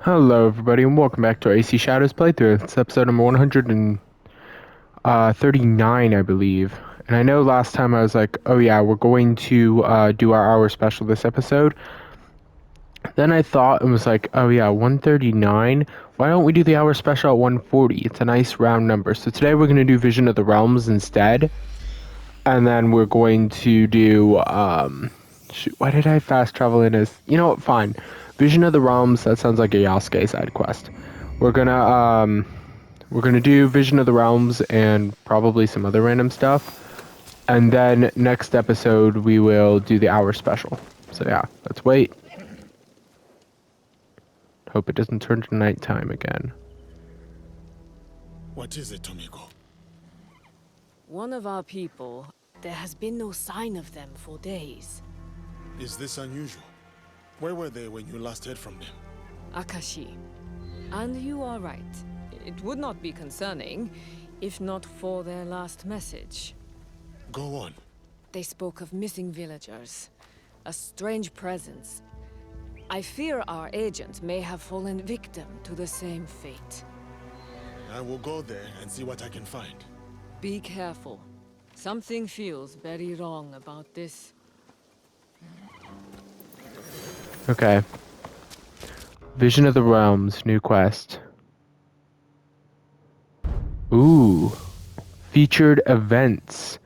Hello, everybody, and welcome back to our AC Shadows playthrough. It's episode number 139, I believe. And I know last time I was like, oh yeah, we're going to do our hour special this episode. Then I thought and was like, oh yeah, 139? Why don't we do the hour special at 140? It's a nice round number. So today we're going to do Vision of the Realms instead. And then we're going to do, shoot, why did I fast travel in as, you know what, fine. Vision of the Realms, that sounds like a Yasuke side quest. We're gonna do Vision of the Realms and probably some other random stuff. And then next episode we will do the hour special. So yeah, let's wait. Hope it doesn't turn to nighttime again. What is it, Tomiko? One of our people. There has been no sign of them for days. Is this unusual? Where were they when you last heard from them? Akashi. And you are right. It would not be concerning, if not for their last message. Go on. They spoke of missing villagers. A strange presence. I fear our agent may have fallen victim to the same fate. I will go there and see what I can find. Be careful. Something feels very wrong about this. Okay. Vision of the Realms, new quest. Ooh. Featured events.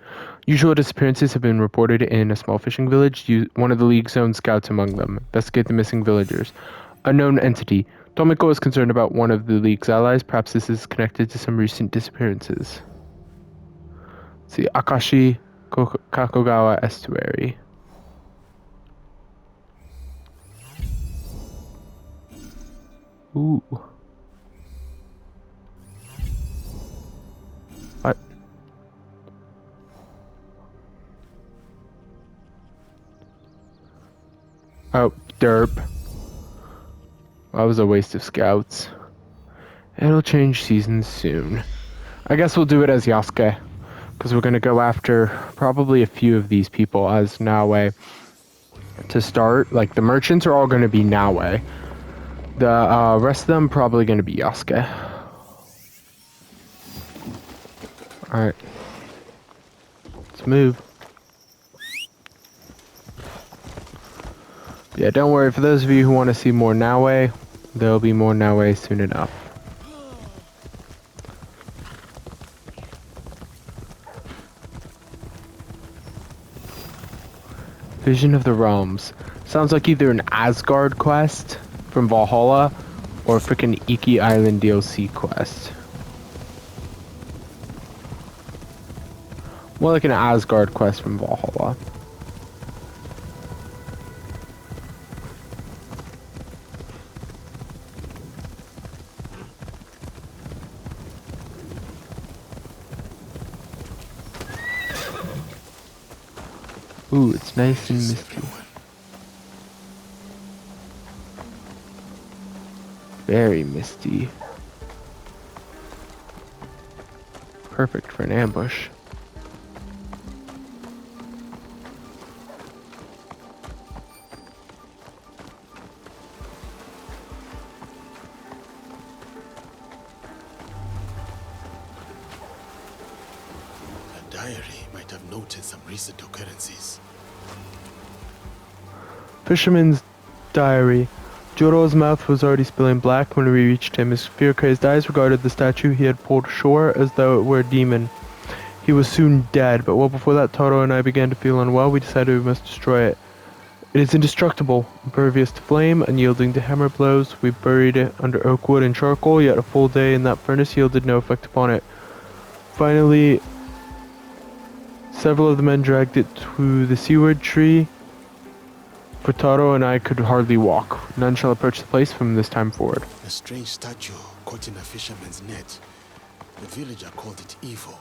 Usual disappearances have been reported in a small fishing village. One of the League's own scouts among them. Investigate the missing villagers. Unknown entity. Tomiko is concerned about one of the League's allies. Perhaps this is connected to some recent disappearances. Let's see. Akashi Kakogawa Estuary. Ooh. What? Oh, derp. That was a waste of scouts. It'll change seasons soon. I guess we'll do it as Yasuke, because we're going to go after probably a few of these people as Naue to start. Like, the merchants are all going to be Naue. The rest of them probably going to be Yasuke. Alright. Let's move. Yeah, don't worry. For those of you who want to see more Naue, there'll be more Naue soon enough. Vision of the Realms. Sounds like either an Asgard quest from Valhalla or a frickin' Iki Island DLC quest. More like an Asgard quest from Valhalla. Ooh, it's nice and misty. Very misty. Perfect for an ambush. A diary might have noted some recent occurrences. Fisherman's diary. Joro's mouth was already spilling black when we reached him. His fear-crazed eyes regarded the statue he had pulled ashore as though it were a demon. He was soon dead, but well before that Taro and I began to feel unwell. We decided we must destroy it. It is indestructible, impervious to flame, unyielding to hammer blows. We buried it under oak wood and charcoal, yet a full day in that furnace yielded no effect upon it. Finally, several of the men dragged it to the seaward tree, for Taro and I could hardly walk. None shall approach the place from this time forward. A strange statue caught in a fisherman's net. The villager called it evil.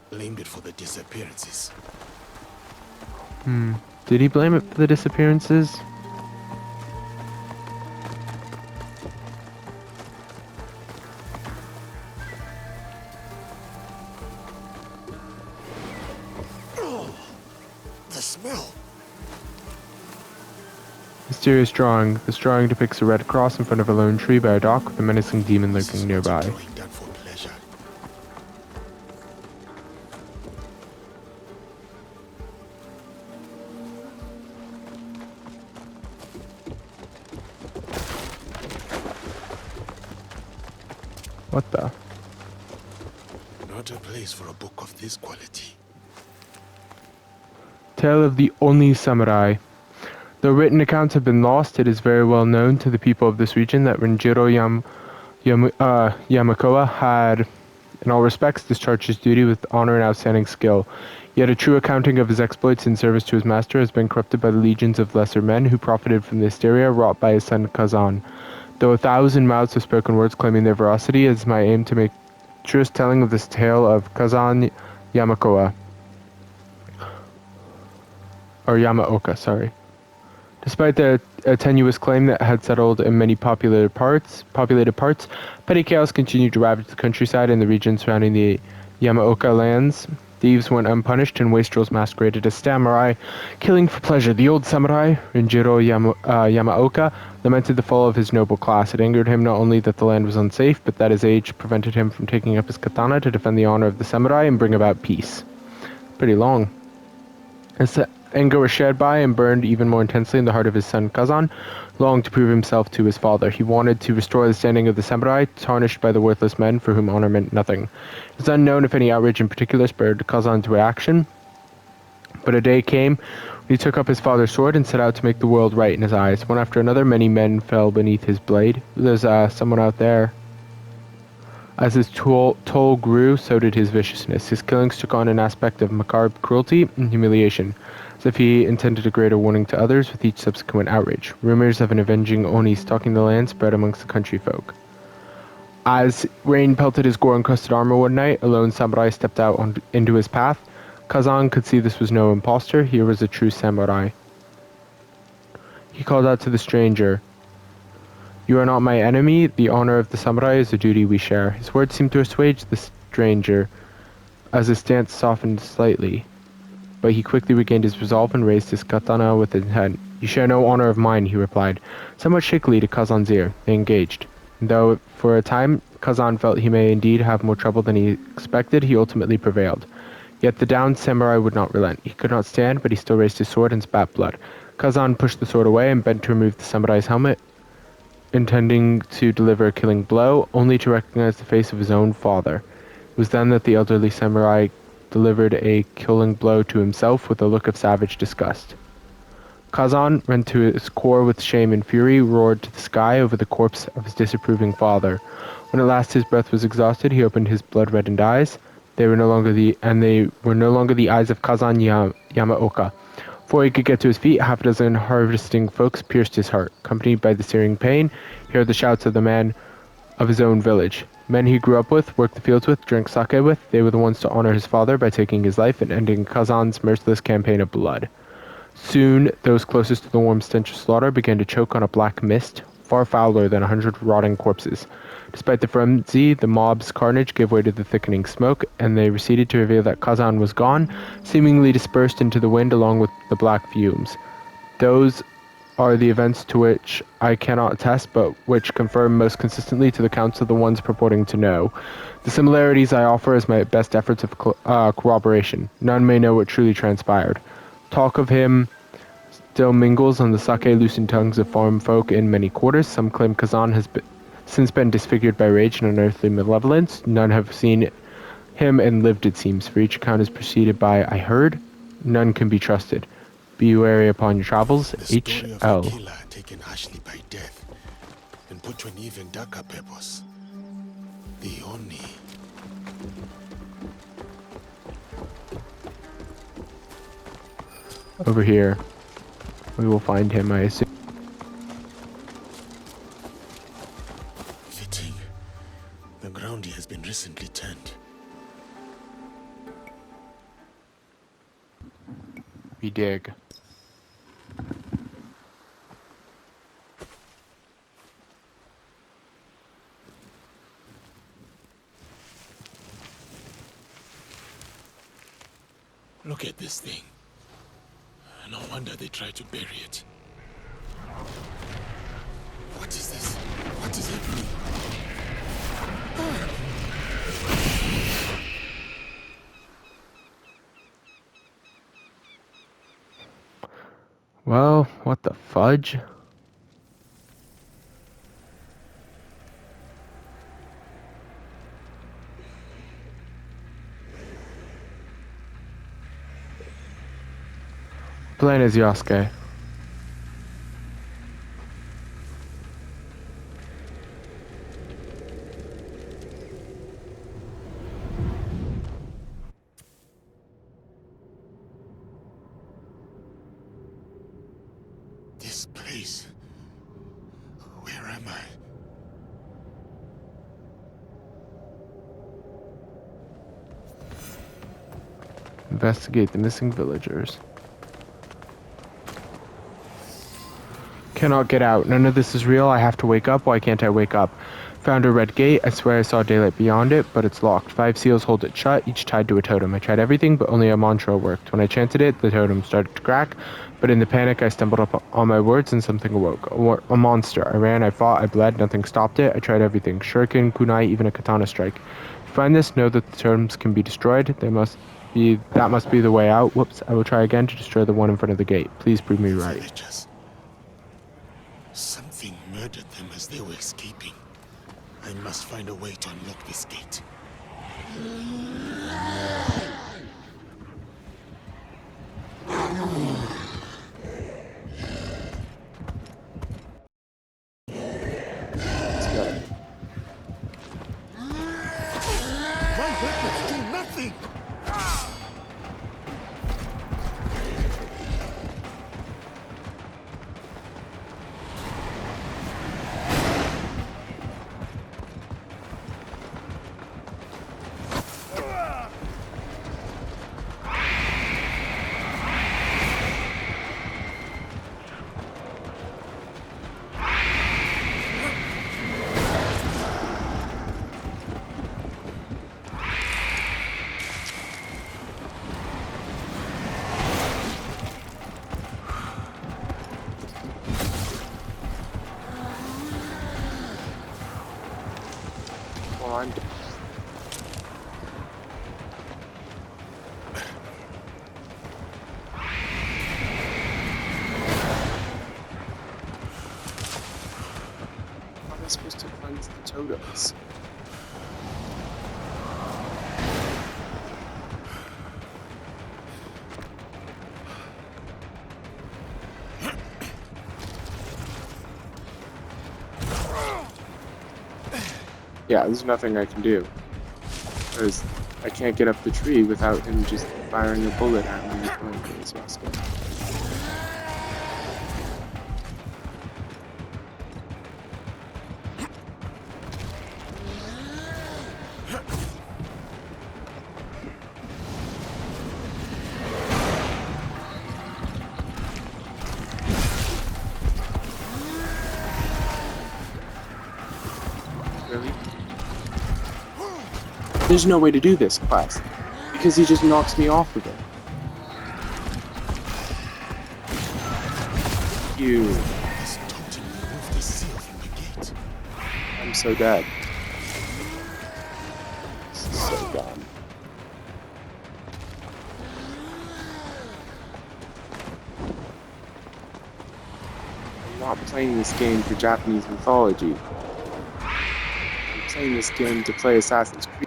Blamed it for the disappearances. Did he blame it for the disappearances? The smell! mysterious drawing. This drawing depicts a red cross in front of a lone tree by a dock with a menacing demon This is lurking not a nearby. drawing done for pleasure. What the? Not a place for a book of this quality. Tale of the Only Samurai. Though written accounts have been lost, it is very well known to the people of this region that Renjiro Yamakoa had, in all respects, discharged his duty with honor and outstanding skill. Yet a true accounting of his exploits in service to his master has been corrupted by the legions of lesser men who profited from the hysteria wrought by his son Kazan. Though 1,000 mouths have spoken words claiming their veracity, it is my aim to make truest telling of this tale of Kazan Yamakoa. Or Yamaoka, sorry. Despite the tenuous claim that had settled in many populated parts, petty chaos continued to ravage the countryside and the region surrounding the Yamaoka lands. Thieves went unpunished and wastrels masqueraded as samurai, killing for pleasure. The old samurai, Renjiro Yamaoka, lamented the fall of his noble class. It angered him not only that the land was unsafe, but that his age prevented him from taking up his katana to defend the honor of the samurai and bring about peace. Pretty long. His anger was shared by and burned even more intensely in the heart of his son Kazan, longed to prove himself to his father. He wanted to restore the standing of the samurai, tarnished by the worthless men for whom honor meant nothing. It is unknown if any outrage in particular spurred Kazan to action, but a day came when he took up his father's sword and set out to make the world right in his eyes. One after another, many men fell beneath his blade. There's someone out there. As his toll grew, so did his viciousness. His killings took on an aspect of macabre cruelty and humiliation, as if he intended a greater warning to others with each subsequent outrage. Rumors of an avenging Oni stalking the land spread amongst the country folk. As rain pelted his gore-encrusted armor one night, a lone samurai stepped out into his path. Kazan could see this was no impostor. Here was a true samurai. He called out to the stranger, "You are not my enemy. The honor of the samurai is a duty we share." His words seemed to assuage the stranger, as his stance softened slightly. But he quickly regained his resolve and raised his katana with intent. "You share no honor of mine," he replied, somewhat shakily to Kazan's ear. They engaged. Though for a time Kazan felt he may indeed have more trouble than he expected, he ultimately prevailed. Yet the downed samurai would not relent. He could not stand, but he still raised his sword and spat blood. Kazan pushed the sword away and bent to remove the samurai's helmet, intending to deliver a killing blow, only to recognize the face of his own father. It was then that the elderly samurai delivered a killing blow to himself with a look of savage disgust. Kazan, rent to his core with shame and fury, roared to the sky over the corpse of his disapproving father. When at last his breath was exhausted, he opened his blood-reddened eyes. They were no longer the eyes of Kazan Yamaoka. Before he could get to his feet, half a dozen harvesting folks pierced his heart. Accompanied by the searing pain, he heard the shouts of the men of his own village. Men he grew up with, worked the fields with, drank sake with. They were the ones to honor his father by taking his life and ending Kazan's merciless campaign of blood. Soon, those closest to the warm stench of slaughter began to choke on a black mist, far fouler than 100 rotting corpses. Despite the frenzy, the mob's carnage gave way to the thickening smoke, and they receded to reveal that Kazan was gone, seemingly dispersed into the wind along with the black fumes. Those are the events to which I cannot attest, but which confirm most consistently to the accounts of the ones purporting to know. The similarities I offer as my best efforts of corroboration. None may know what truly transpired. Talk of him still mingles on the sake-loosened tongues of farm folk in many quarters. Some claim Kazan has since been disfigured by rage and unearthly malevolence. None have seen him and lived, it seems, for each account is preceded by "I heard." None can be trusted. Be wary upon your travels. The story of a H.L. killer taken harshly by death and put to an even darker purpose. The Oni. Over here. We will find him, I assume. Fitting. The ground here has been recently turned. We dig. Look at this thing. No wonder they tried to bury it. What the fudge? Plan is Yosuke. This place. Where am I? Investigate the missing villagers. Cannot get out. None of this is real. I have to wake up. Why can't I wake up? Found a red gate. I swear I saw daylight beyond it, but it's locked. 5 seals hold it shut, each tied to a totem. I tried everything, but only a mantra worked. When I chanted it, the totem started to crack, but in the panic, I stumbled up on my words and something awoke. A monster. I ran, I fought, I bled, nothing stopped it. I tried everything. Shuriken, kunai, even a katana strike. If you find this, know that the totems can be destroyed. That must be the way out. Whoops. I will try again to destroy the one in front of the gate. Please prove me right. Villagers. Something murdered them as they were escaping. I must find a way to unlock this gate. My weapons do nothing! On. How am I supposed to cleanse the totems? Yeah, there's nothing I can do. Because I can't get up the tree without him just firing a bullet at me and killing me as Yosuke. Really? There's no way to do this, class, because he just knocks me off of it. You. This totem removed the seal from the gate. I'm so dead. This is so dumb. I'm not playing this game for Japanese mythology. I'm playing this game to play Assassin's Creed.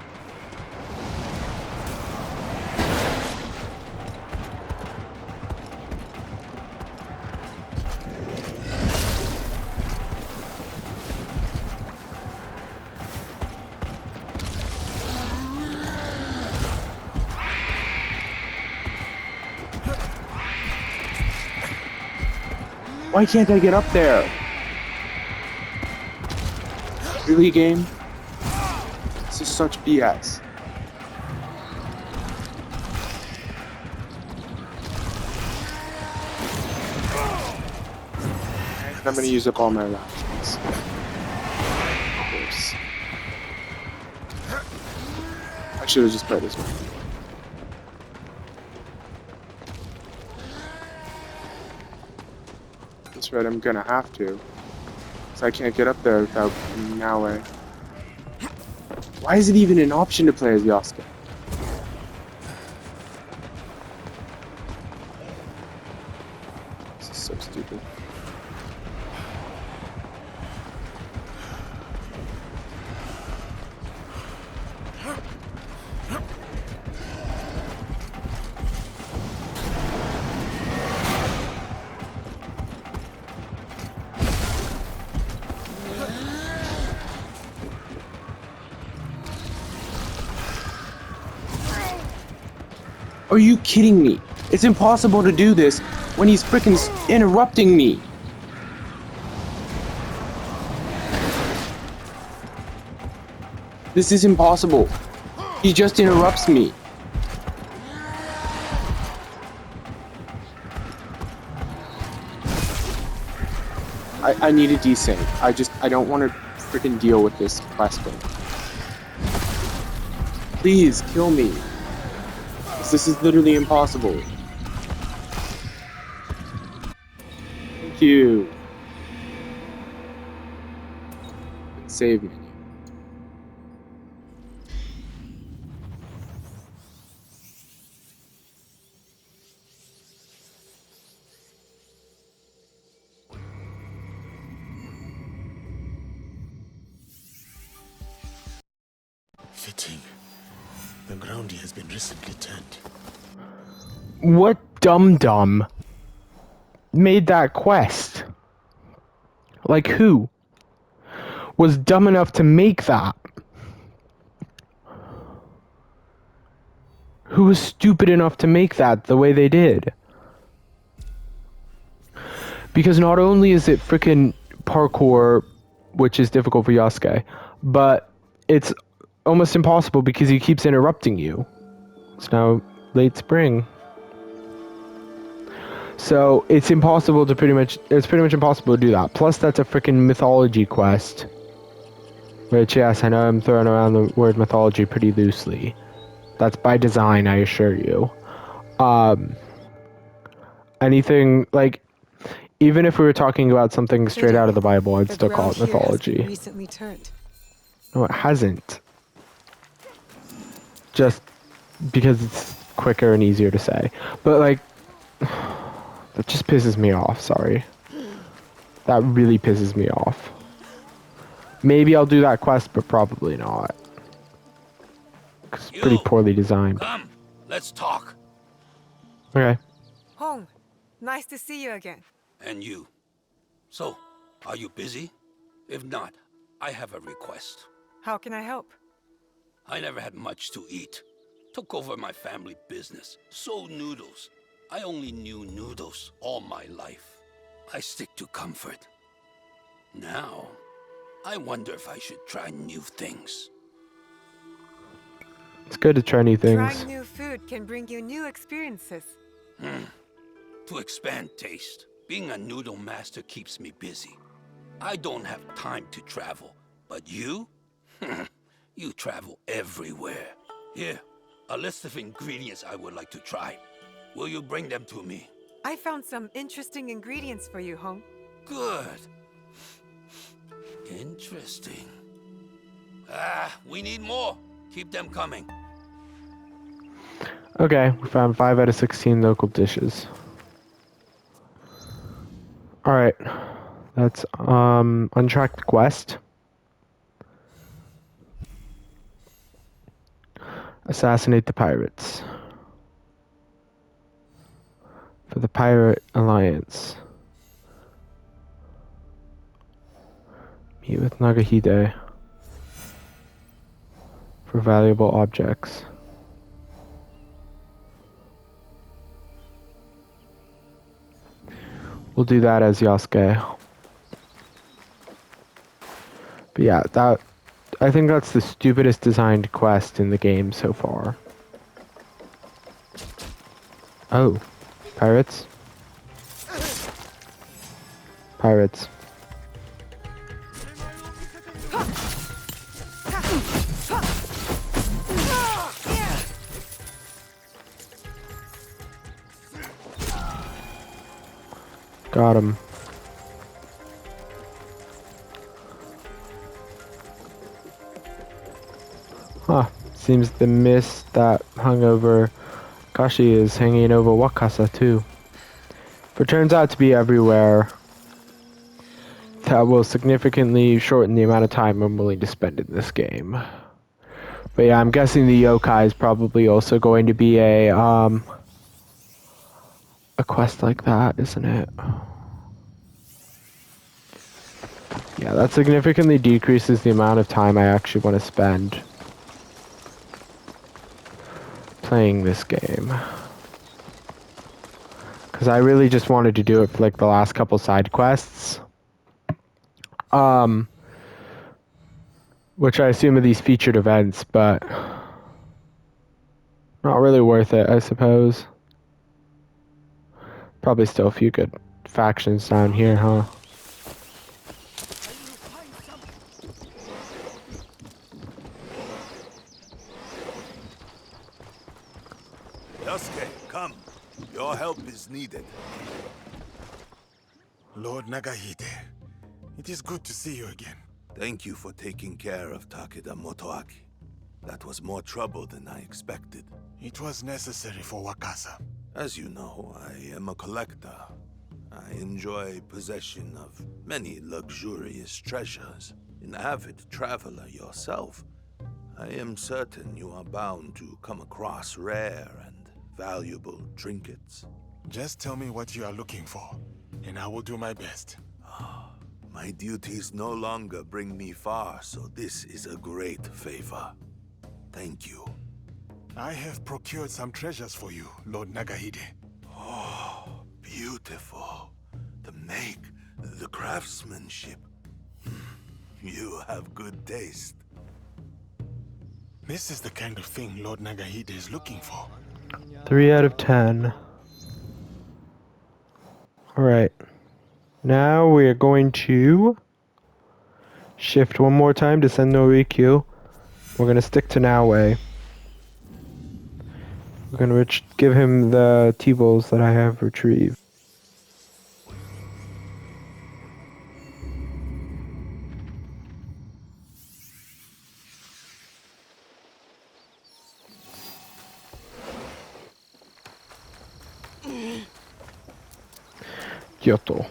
Why can't I get up there? Really, game? This is such BS. And I'm gonna use up all my rations. Of course. I should have just played this one. That's right, I'm gonna have to. Because I can't get up there without Naue. Why is it even an option to play as Yosuke? This is so stupid. Are you kidding me? It's impossible to do this when he's freaking interrupting me. This is impossible. He just interrupts me. I need a desync. I don't want to freaking deal with this questing. Please kill me. This is literally impossible. Thank you. Save menu. Fitting. The ground here has been recently turned. What dum-dum made that quest? Like who was dumb enough to make that? Who was stupid enough to make that the way they did? Because not only is it freaking parkour, which is difficult for Yasuke, but it's almost impossible because he keeps interrupting you. It's now late spring. So it's pretty much impossible to do that. Plus that's a freaking mythology quest. Which, yes, I know I'm throwing around the word mythology pretty loosely. That's by design, I assure you. Anything, like, even if we were talking about something straight out of the Bible, I'd still call it mythology. Recently turned. No, it hasn't. Just because it's quicker and easier to say. But, like, that just pisses me off, sorry. That really pisses me off. Maybe I'll do that quest, but probably not. Because it's pretty poorly designed. Come, let's talk. Okay. Hong, nice to see you again. And you. So, are you busy? If not, I have a request. How can I help? I never had much to eat. Took over my family business. Sold noodles. I only knew noodles all my life. I stick to comfort. Now, I wonder if I should try new things. It's good to try new things. Trying new food can bring you new experiences. To expand taste, being a noodle master keeps me busy. I don't have time to travel, but you? You travel everywhere. Here, a list of ingredients I would like to try. Will you bring them to me? I found some interesting ingredients for you, Hong. Good. Interesting. We need more. Keep them coming. Okay, we found 5 out of 16 local dishes. Alright. That's, untracked quest. Assassinate the pirates. For the Pirate Alliance. Meet with Nagahide. For valuable objects. We'll do that as Yasuke. But yeah, I think that's the stupidest designed quest in the game so far. Oh. Pirates? Pirates. Got him. Huh. Seems the mist that hung over Kashi is hanging over Wakasa too. If it turns out to be everywhere, that will significantly shorten the amount of time I'm willing to spend in this game. But yeah, I'm guessing the yokai is probably also going to be a quest like that, isn't it? Yeah, that significantly decreases the amount of time I actually want to spend playing this game. because I really just wanted to do it for like the last couple side quests. Which I assume are these featured events, but not really worth it, I suppose. Probably still a few good factions down here, huh? Yosuke, come. Your help is needed. Lord Nagahide, it is good to see you again. Thank you for taking care of Takeda Motoaki. That was more trouble than I expected. It was necessary for Wakasa. As you know, I am a collector. I enjoy possession of many luxurious treasures. An avid traveler yourself, I am certain you are bound to come across rare and valuable trinkets. Just tell me what you are looking for, and I will do my best. My duties no longer bring me far, so this is a great favor. Thank you. I have procured some treasures for you, Lord Nagahide. Oh, beautiful. The make, the craftsmanship. You have good taste. This is the kind of thing Lord Nagahide is looking for. 3 out of 10. Alright. Now we are going to shift one more time to send no Rikyu. We're going to stick to Naue. We're going to give him the T-Bowls that I have retrieved. Kyoto.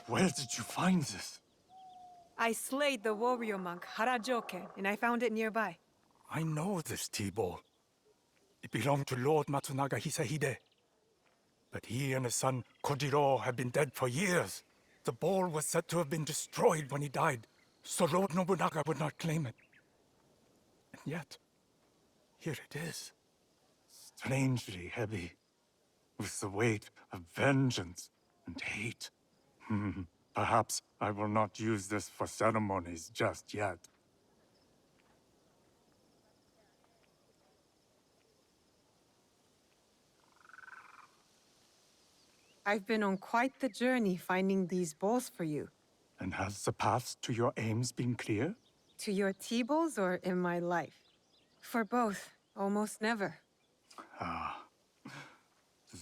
Where did you find this? I slayed the warrior monk Harajoken, and I found it nearby. I know this tea-bowl. It belonged to Lord Matsunaga Hisahide. But he and his son Kojiro have been dead for years. The bowl was said to have been destroyed when he died, so Lord Nobunaga would not claim it. And yet, here it is. Strangely heavy, with the weight of vengeance and hate. Perhaps I will not use this for ceremonies just yet. I've been on quite the journey finding these bowls for you. And has the path to your aims been clear? To your tea-bowls or in my life? For both, almost never.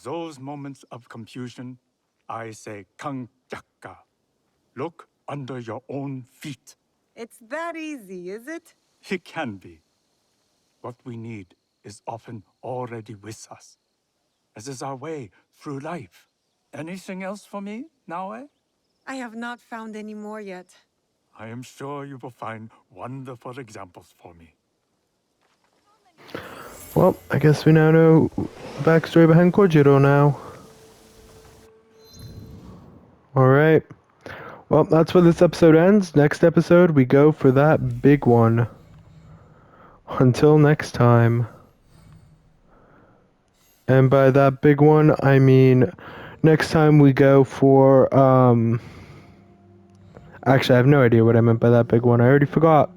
Those moments of confusion, I say kangyaka. Look under your own feet. It's that easy, is it? It can be. What we need is often already with us, as is our way through life. Anything else for me, Naue? I have not found any more yet. I am sure you will find wonderful examples for me. Well, I guess we now know the backstory behind Kojiro now. Alright. Well, that's where this episode ends. Next episode, we go for that big one. Until next time. And by that big one, I mean next time we go for, actually, I have no idea what I meant by that big one. I already forgot.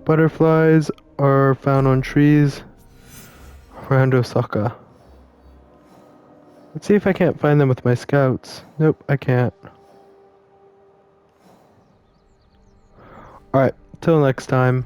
Butterflies are found on trees around Osaka. Let's see if I can't find them with my scouts. Nope, I can't. Alright, till next time.